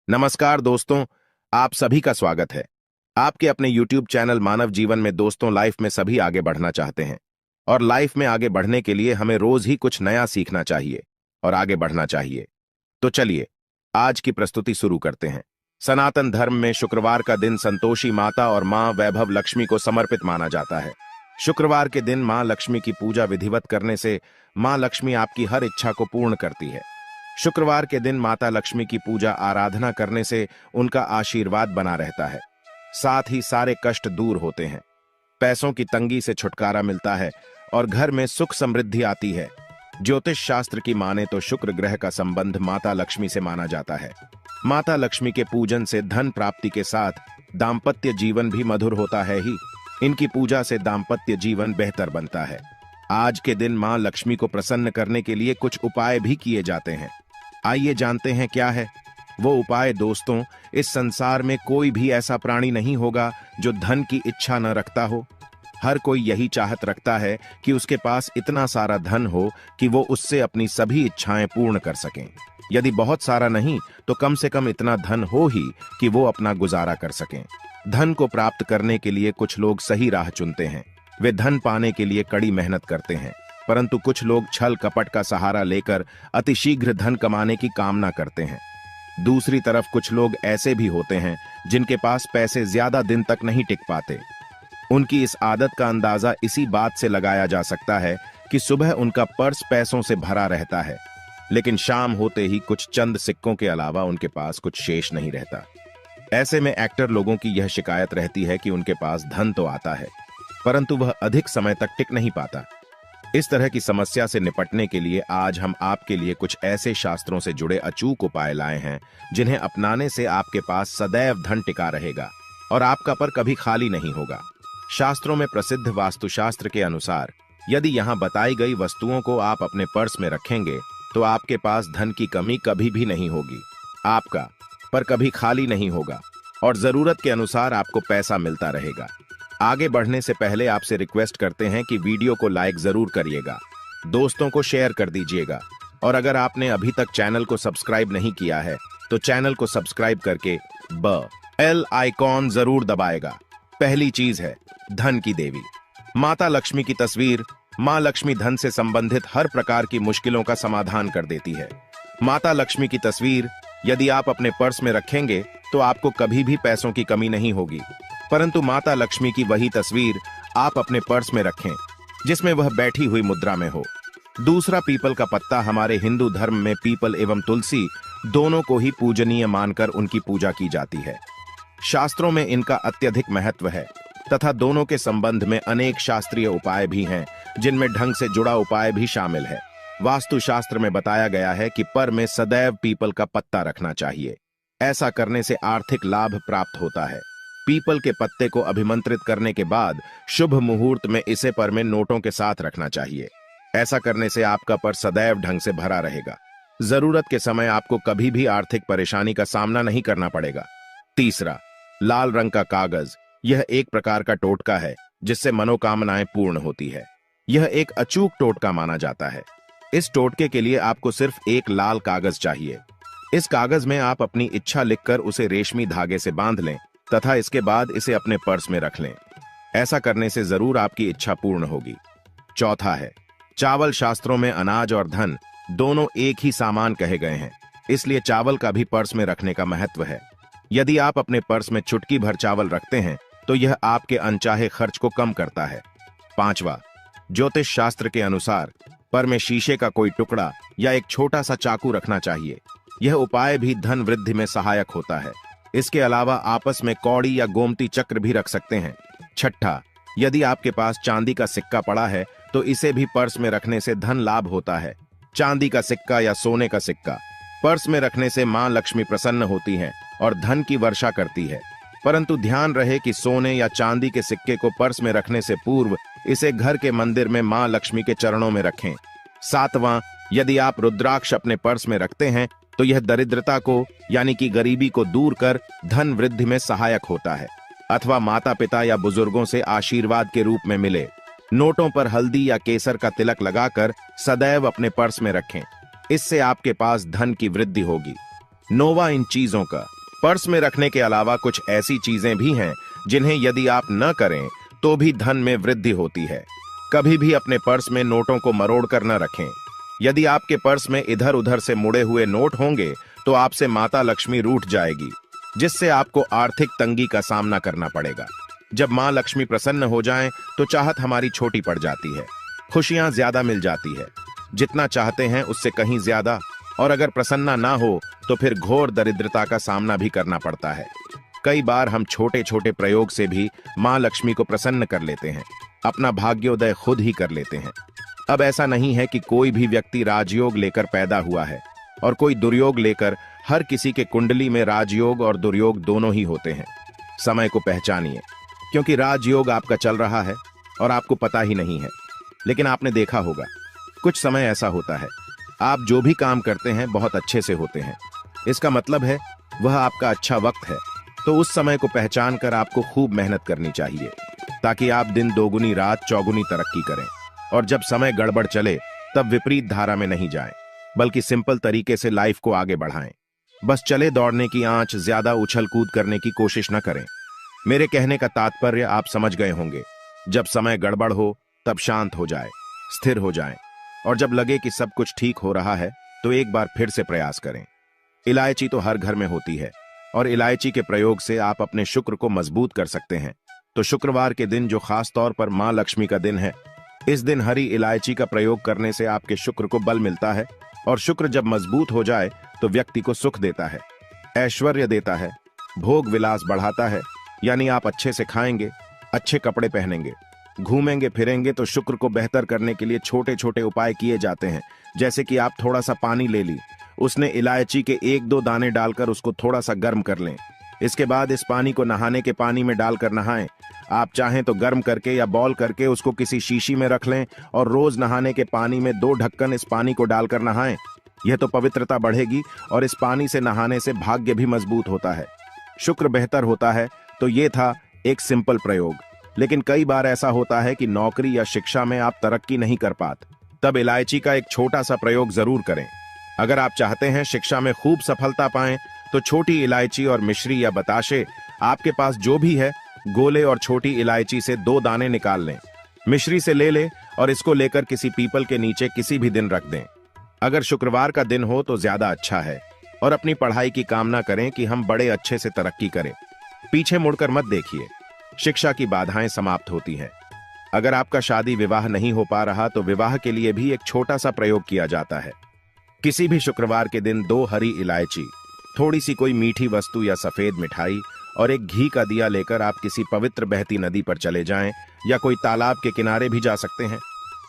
नमस्कार दोस्तों, आप सभी का स्वागत है। आपके अपने YouTube चैनल मानव जीवन में दोस्तों, लाइफ में सभी आगे बढ़ना चाहते हैं और लाइफ में आगे बढ़ने के लिए हमें रोज ही कुछ नया सीखना चाहिए और आगे बढ़ना चाहिए। तो चलिए आज की प्रस्तुति शुरू करते हैं। सनातन धर्म में शुक्रवार का दिन संतोषी माता और मां वैभव लक्ष्मी को समर्पित माना जाता है। शुक्रवार के दिन मां लक्ष्मी की पूजा विधिवत करने से मां लक्ष्मी आपकी हर इच्छा को पूर्ण करती है। शुक्रवार के दिन माता लक्ष्मी की पूजा आराधना करने से उनका आशीर्वाद बना रहता है। साथ ही सारे कष्ट दूर होते हैं, पैसों की तंगी से छुटकारा मिलता है और घर में सुख समृद्धि आती है। ज्योतिष शास्त्र की माने तो शुक्र ग्रह का संबंध माता लक्ष्मी से माना जाता है। माता लक्ष्मी के पूजन से धन प्राप्ति के साथ दाम्पत्य जीवन भी मधुर होता है ही। इनकी पूजा से दाम्पत्य जीवन बेहतर बनता है। आज के दिन मां लक्ष्मी को प्रसन्न करने के लिए कुछ उपाय भी किए जाते हैं। आइए जानते हैं क्या है वो उपाय। दोस्तों, इस संसार में कोई भी ऐसा प्राणी नहीं होगा जो धन की इच्छा न रखता हो। हर कोई यही चाहत रखता है कि उसके पास इतना सारा धन हो कि वो उससे अपनी सभी इच्छाएं पूर्ण कर सकें। यदि बहुत सारा नहीं तो कम से कम इतना धन हो ही कि वो अपना गुजारा कर सकें। धन को प्राप्त करने के लिए कुछ लोग सही राह चुनते हैं। वे धन पाने के लिए कड़ी मेहनत करते हैं, परंतु कुछ लोग छल कपट का सहारा लेकर अतिशीघ्र धन कमाने की कामना करते हैं। दूसरी तरफ कुछ लोग ऐसे भी होते हैं जिनके पास पैसे ज्यादा दिन तक नहीं टिक पाते। उनकी इस आदत का अंदाजा इसी बात से लगाया जा सकता है कि सुबह उनका पर्स पैसों से भरा रहता है, लेकिन शाम होते ही कुछ चंद सिक्कों के अलावा उनके पास कुछ शेष नहीं रहता। ऐसे में एक्टर लोगों की यह शिकायत रहती है कि उनके पास धन तो आता है, परंतु वह अधिक समय तक टिक नहीं पाता। इस तरह की समस्या से निपटने के लिए आज हम आपके लिए कुछ ऐसे शास्त्रों से जुड़े अचूक उपाय लाए हैं जिन्हें अपनाने से आपके पास सदैव धन टिका रहेगा और आपका पर कभी खाली नहीं होगा। शास्त्रों में प्रसिद्ध वास्तुशास्त्र के अनुसार यदि यहाँ बताई गई वस्तुओं को आप अपने पर्स में रखेंगे तो आपके पास धन की कमी कभी भी नहीं होगी। आपका पर कभी खाली नहीं होगा और जरूरत के अनुसार आपको पैसा मिलता रहेगा। आगे बढ़ने से पहले आपसे रिक्वेस्ट करते हैं कि वीडियो को लाइक जरूर करिएगा, दोस्तों को शेयर कर दीजिएगा और अगर आपने अभी तक चैनल को सब्सक्राइब नहीं किया है तो चैनल को सब्सक्राइब करके बेल आइकॉन जरूर दबाएगा। पहली चीज है धन की देवी माता लक्ष्मी की तस्वीर। मां लक्ष्मी धन से संबंधित हर प्रकार की मुश्किलों का समाधान कर देती है। माता लक्ष्मी की तस्वीर यदि आप अपने पर्स में रखेंगे तो आपको कभी भी पैसों की कमी नहीं होगी, परंतु माता लक्ष्मी की वही तस्वीर आप अपने पर्स में रखें जिसमें वह बैठी हुई मुद्रा में हो। दूसरा, पीपल का पत्ता। हमारे हिंदू धर्म में पीपल एवं तुलसी दोनों को ही पूजनीय मानकर उनकी पूजा की जाती है। शास्त्रों में इनका अत्यधिक महत्व है तथा दोनों के संबंध में अनेक शास्त्रीय उपाय भी हैं जिनमें ढंग से जुड़ा उपाय भी शामिल है। वास्तुशास्त्र में बताया गया है कि पर में सदैव पीपल का पत्ता रखना चाहिए। ऐसा करने से आर्थिक लाभ प्राप्त होता है। पीपल के पत्ते को अभिमंत्रित करने के बाद शुभ मुहूर्त में इसे पर में नोटों के साथ रखना चाहिए। ऐसा करने से आपका पर सदैव ढंग से भरा रहेगा। जरूरत के समय आपको कभी भी आर्थिक परेशानी का सामना नहीं करना पड़ेगा। तीसरा, लाल रंग का कागज। यह एक प्रकार का टोटका है जिससे मनोकामनाएं पूर्ण होती है। यह एक अचूक टोटका माना जाता है। इस टोटके के लिए आपको सिर्फ एक लाल कागज चाहिए। इस कागज में आप अपनी इच्छा लिखकर उसे रेशमी धागे से बांध लें तथा इसके बाद इसे अपने पर्स में रख लें। ऐसा करने से जरूर आपकी इच्छा पूर्ण होगी। चौथा है चावल। शास्त्रों में अनाज और धन दोनों एक ही सामान कहे गए हैं, इसलिए चावल का भी पर्स में रखने का महत्व है। यदि आप अपने पर्स में चुटकी भर चावल रखते हैं तो यह आपके अनचाहे खर्च को कम करता है। पांचवा, ज्योतिष शास्त्र के अनुसार पर में शीशे का कोई टुकड़ा या एक छोटा सा चाकू रखना चाहिए। यह उपाय भी धन वृद्धि में सहायक होता है। इसके अलावा आपस में कौड़ी या गोमती चक्र भी रख सकते हैं। छठा, यदि आपके पास चांदी का सिक्का पड़ा है तो इसे भी पर्स में रखने से धन लाभ होता है। चांदी का सिक्का या सोने का सिक्का पर्स में रखने से मां लक्ष्मी प्रसन्न होती हैं और धन की वर्षा करती है, परंतु ध्यान रहे कि सोने या चांदी के सिक्के को पर्स में रखने से पूर्व इसे घर के मंदिर में मां लक्ष्मी के चरणों में रखें। सातवां, यदि आप रुद्राक्ष अपने पर्स में रखते हैं तो यह दरिद्रता को यानी कि गरीबी को दूर कर धन वृद्धि में सहायक होता है अथवा माता पिता या बुजुर्गों से आशीर्वाद के रूप में मिले। नोटों पर हल्दी या केसर का तिलक लगाकर सदैव अपने पर्स में रखें। इससे आपके पास धन की वृद्धि होगी। नोवा इन चीजों का पर्स में रखने के अलावा कुछ ऐसी चीजें भी हैं जिन्हें यदि आप न करें तो भी धन में वृद्धि होती है। कभी भी अपने पर्स में नोटों को मरोड़ कर न रखें। यदि आपके पर्स में इधर उधर से मुड़े हुए नोट होंगे तो आपसे माता लक्ष्मी रूठ जाएगी, जिससे आपको आर्थिक तंगी का सामना करना पड़ेगा। जब मां लक्ष्मी प्रसन्न हो जाएं तो चाहत हमारी छोटी पड़ जाती है, खुशियां ज्यादा मिल जाती है, जितना चाहते हैं उससे कहीं ज्यादा। और अगर प्रसन्ना ना हो तो फिर घोर दरिद्रता का सामना भी करना पड़ता है। कई बार हम छोटे छोटे प्रयोग से भी मां लक्ष्मी को प्रसन्न कर लेते हैं, अपना भाग्योदय खुद ही कर लेते हैं। अब ऐसा नहीं है कि कोई भी व्यक्ति राजयोग लेकर पैदा हुआ है और कोई दुर्योग लेकर। हर किसी के कुंडली में राजयोग और दुर्योग दोनों ही होते हैं। समय को पहचानिए, क्योंकि राजयोग आपका चल रहा है और आपको पता ही नहीं है। लेकिन आपने देखा होगा कुछ समय ऐसा होता है, आप जो भी काम करते हैं बहुत अच्छे से होते हैं। इसका मतलब है वह आपका अच्छा वक्त है। तो उस समय को पहचान कर आपको खूब मेहनत करनी चाहिए, ताकि आप दिन दोगुनी रात चौगुनी तरक्की करें। और जब समय गड़बड़ चले तब विपरीत धारा में नहीं जाएं, बल्कि सिंपल तरीके से लाइफ को आगे बढ़ाएं। बस चले दौड़ने की आंच, ज्यादा उछल कूद करने की कोशिश न करें। मेरे कहने का तात्पर्य आप समझ गए होंगे। जब समय गड़बड़ हो तब शांत हो जाए, स्थिर हो जाएं, और जब लगे कि सब कुछ ठीक हो रहा है तो एक बार फिर से प्रयास करें। इलायची तो हर घर में होती है और इलायची के प्रयोग से आप अपने शुक्र को मजबूत कर सकते हैं। तो शुक्रवार के दिन, जो खास तौर पर मां लक्ष्मी का दिन है, इस दिन हरी इलायची का प्रयोग करने से आपके शुक्र को बल मिलता है। और शुक्र जब मजबूत हो जाए तो व्यक्ति को सुख देता है, ऐश्वर्य देता है, भोग विलास बढ़ाता है। यानी आप अच्छे से खाएंगे, अच्छे कपड़े पहनेंगे, घूमेंगे फिरेंगे। तो शुक्र को बेहतर करने के लिए छोटे छोटे उपाय किए जाते हैं। जैसे कि आप थोड़ा सा पानी ले ली, उसने इलायची के 1-2 दाने डालकर उसको थोड़ा सा गर्म कर लें। इसके बाद इस पानी को नहाने के पानी में डालकर नहाएं। आप चाहें तो गर्म करके या बॉल करके उसको किसी शीशी में रख लें और रोज नहाने के पानी में 2 ढक्कन इस पानी को डालकर नहाएं। यह तो पवित्रता बढ़ेगी और इस पानी से नहाने से भाग्य भी मजबूत होता है, शुक्र बेहतर होता है। तो ये था एक सिंपल प्रयोग। लेकिन कई बार ऐसा होता है कि नौकरी या शिक्षा में आप तरक्की नहीं कर पाते, तब इलायची का एक छोटा सा प्रयोग जरूर करें। अगर आप चाहते हैं शिक्षा में खूब सफलता पाएं तो छोटी इलायची और मिश्री या बताशे, आपके पास जो भी है, गोले और छोटी इलायची से 2 दाने निकाल लें, मिश्री से ले लें और इसको लेकर किसी पीपल के नीचे किसी भी दिन रख दें। अगर शुक्रवार का दिन हो तो ज्यादा अच्छा है। और अपनी पढ़ाई की कामना करें कि हम बड़े अच्छे से तरक्की करें। पीछे मुड़कर मत देखिए, शिक्षा की बाधाएं समाप्त होती हैं। अगर आपका शादी विवाह नहीं हो पा रहा तो विवाह के लिए भी एक छोटा सा प्रयोग किया जाता है। किसी भी शुक्रवार के दिन 2 हरी इलायची, थोड़ी सी कोई मीठी वस्तु या सफेद मिठाई और एक घी का दिया लेकर आप किसी पवित्र बहती नदी पर चले जाएं या कोई तालाब के किनारे भी जा सकते हैं।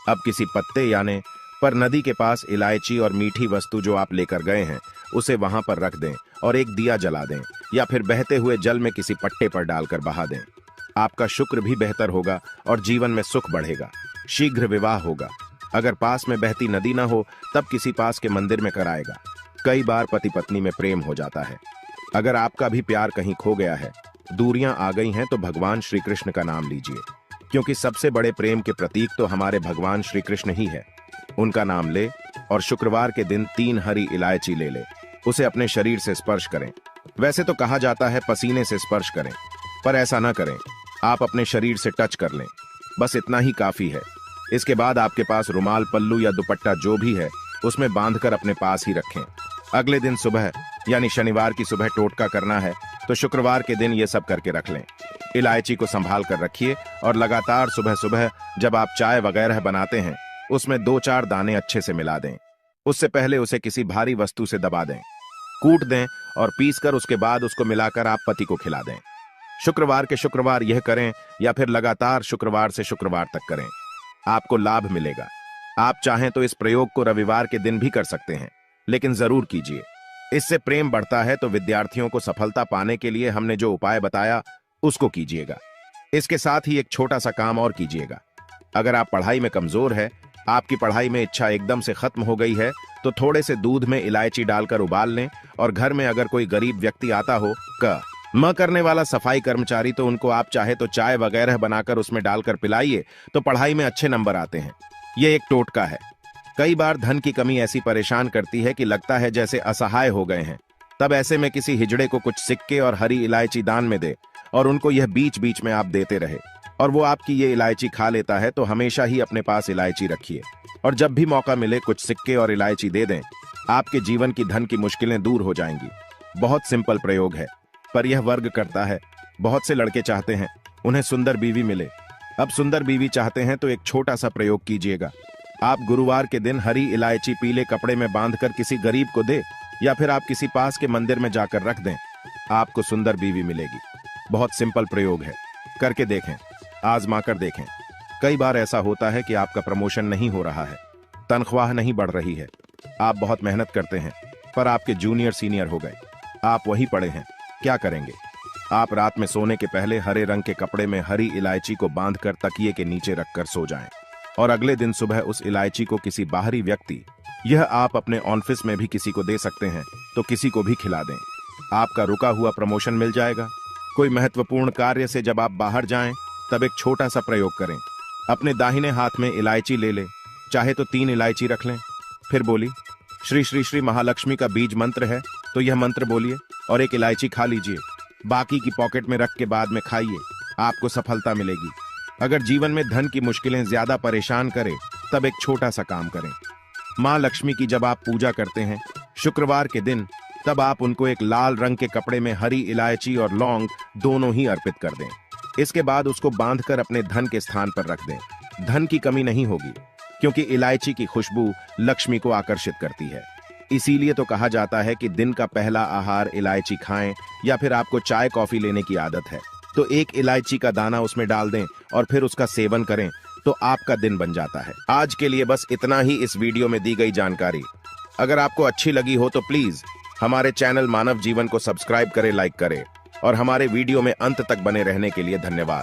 अब किसी पत्ते यानी पर नदी के पास इलायची और मीठी वस्तु जो आप लेकर गए हैं उसे वहां पर रख दें और एक दिया जला दें, या फिर बहते हुए जल में किसी पट्टे पर डालकर बहा दें। आपका शुक्र भी बेहतर होगा और जीवन में सुख बढ़ेगा। शीघ्र विवाह होगा। अगर पास में बहती नदी ना हो तब किसी पास के मंदिर में कराएगा। कई बार पति पत्नी में प्रेम हो जाता है। अगर आपका भी प्यार कहीं खो गया है, दूरियां आ गई हैं, तो भगवान श्री कृष्ण का नाम लीजिए, क्योंकि सबसे बड़े प्रेम के प्रतीक तो हमारे भगवान श्री कृष्ण ही है। उनका नाम ले और शुक्रवार के दिन 3 हरी इलायची ले ले, उसे अपने शरीर से स्पर्श करें। वैसे तो कहा जाता है पसीने से स्पर्श करें, पर ऐसा ना करें, आप अपने शरीर से टच कर लें, बस इतना ही काफी है। इसके बाद आपके पास रुमाल, पल्लू या दुपट्टा जो भी है उसमें बांधकर अपने पास ही रखें। अगले दिन सुबह यानी शनिवार की सुबह टोटका करना है, तो शुक्रवार के दिन ये सब करके रख लें। इलायची को संभाल कर रखिए और लगातार सुबह सुबह जब आप चाय वगैरह बनाते हैं उसमें 2-4 दाने अच्छे से मिला दें। उससे पहले उसे किसी भारी वस्तु से दबा दें, कूट दें और पीसकर उसके बाद उसको मिलाकर आप पति को खिला दें। शुक्रवार के शुक्रवार यह करें या फिर लगातार शुक्रवार से शुक्रवार तक करें, आपको लाभ मिलेगा। आप चाहें तो इस प्रयोग को रविवार के दिन भी कर सकते हैं, लेकिन जरूर कीजिए। इससे प्रेम बढ़ता है। तो विद्यार्थियों को सफलता पाने के लिए हमने जो उपाय बताया उसको कीजिएगा। इसके साथ ही एक छोटा सा काम और कीजिएगा। अगर आप पढ़ाई में कमजोर है, आपकी पढ़ाई में इच्छा एकदम से खत्म हो गई है, तो थोड़े से दूध में इलायची डालकर उबाल लें और घर में अगर कोई गरीब व्यक्ति आता हो, म करने वाला सफाई कर्मचारी, तो उनको आप चाहे तो चाय वगैरह बनाकर उसमें डालकर पिलाइए, तो पढ़ाई में अच्छे नंबर आते हैं। ये एक टोटका है। कई बार धन की कमी ऐसी परेशान करती है कि लगता है जैसे असहाय हो गए हैं। तब ऐसे में किसी हिजड़े को कुछ सिक्के और हरी इलायची दान में दे और उनको यह बीच बीच में आप देते रहे और वो आपकी ये इलायची खा लेता है, तो हमेशा ही अपने पास इलायची रखिए और जब भी मौका मिले कुछ सिक्के और इलायची दे दें। आपके जीवन की धन की मुश्किलें दूर हो जाएंगी। बहुत सिंपल प्रयोग है, पर यह वर्ग करता है। बहुत से लड़के चाहते हैं उन्हें सुंदर बीवी मिले। अब सुंदर बीवी चाहते हैं तो एक छोटा सा प्रयोग कीजिएगा। आप गुरुवार के दिन हरी इलायची पीले कपड़े में बांधकर किसी गरीब को दे या फिर आप किसी पास के मंदिर में जाकर रख दें। आपको सुंदर बीवी मिलेगी। बहुत सिंपल प्रयोग है, करके देखें, आजमा कर देखें। कई बार ऐसा होता है कि आपका प्रमोशन नहीं हो रहा है, तनख्वाह नहीं बढ़ रही है, आप बहुत मेहनत करते हैं पर आपके जूनियर सीनियर हो गए, आप वही पड़े हैं। क्या करेंगे? आप रात में सोने के पहले हरे रंग के कपड़े में हरी इलायची को बांधकर तकिए के नीचे रखकर सो जाएं और अगले दिन सुबह उस इलायची को किसी बाहरी व्यक्ति, यह आप अपने ऑफिस में भी किसी को दे सकते हैं, तो किसी को भी खिला दें। आपका रुका हुआ प्रमोशन मिल जाएगा। कोई महत्वपूर्ण कार्य से जब आप बाहर जाएं तब एक छोटा सा प्रयोग करें। अपने दाहिने हाथ में इलायची ले लें, चाहे तो 3 इलायची रख लें। फिर बोली श्री श्री श्री महालक्ष्मी का बीज मंत्र है तो यह मंत्र बोलिए और एक इलायची खा लीजिए। बाकी की पॉकेट में रख के बाद में खाइए, आपको सफलता मिलेगी। अगर जीवन में धन की मुश्किलें ज्यादा परेशान करें तब एक छोटा सा काम करें। माँ लक्ष्मी की जब आप पूजा करते हैं शुक्रवार के दिन, तब आप उनको एक लाल रंग के कपड़े में हरी इलायची और लौंग दोनों ही अर्पित कर दें। इसके बाद उसको बांधकर अपने धन के स्थान पर रख दें। धन की कमी नहीं होगी, क्योंकि इलायची की खुशबू लक्ष्मी को आकर्षित करती है। इसीलिए तो कहा जाता है कि दिन का पहला आहार इलायची खाएं, या फिर आपको चाय कॉफी लेने की आदत है तो एक इलायची का दाना उसमें डाल दें और फिर उसका सेवन करें, तो आपका दिन बन जाता है। आज के लिए बस इतना ही इस वीडियो में दी गई जानकारी। अगर आपको अच्छी लगी हो तो प्लीज हमारे चैनल मानव जीवन को सब्सक्राइब करें, लाइक करें और हमारे वीडियो में अंत तक बने रहने के लिए धन्यवाद।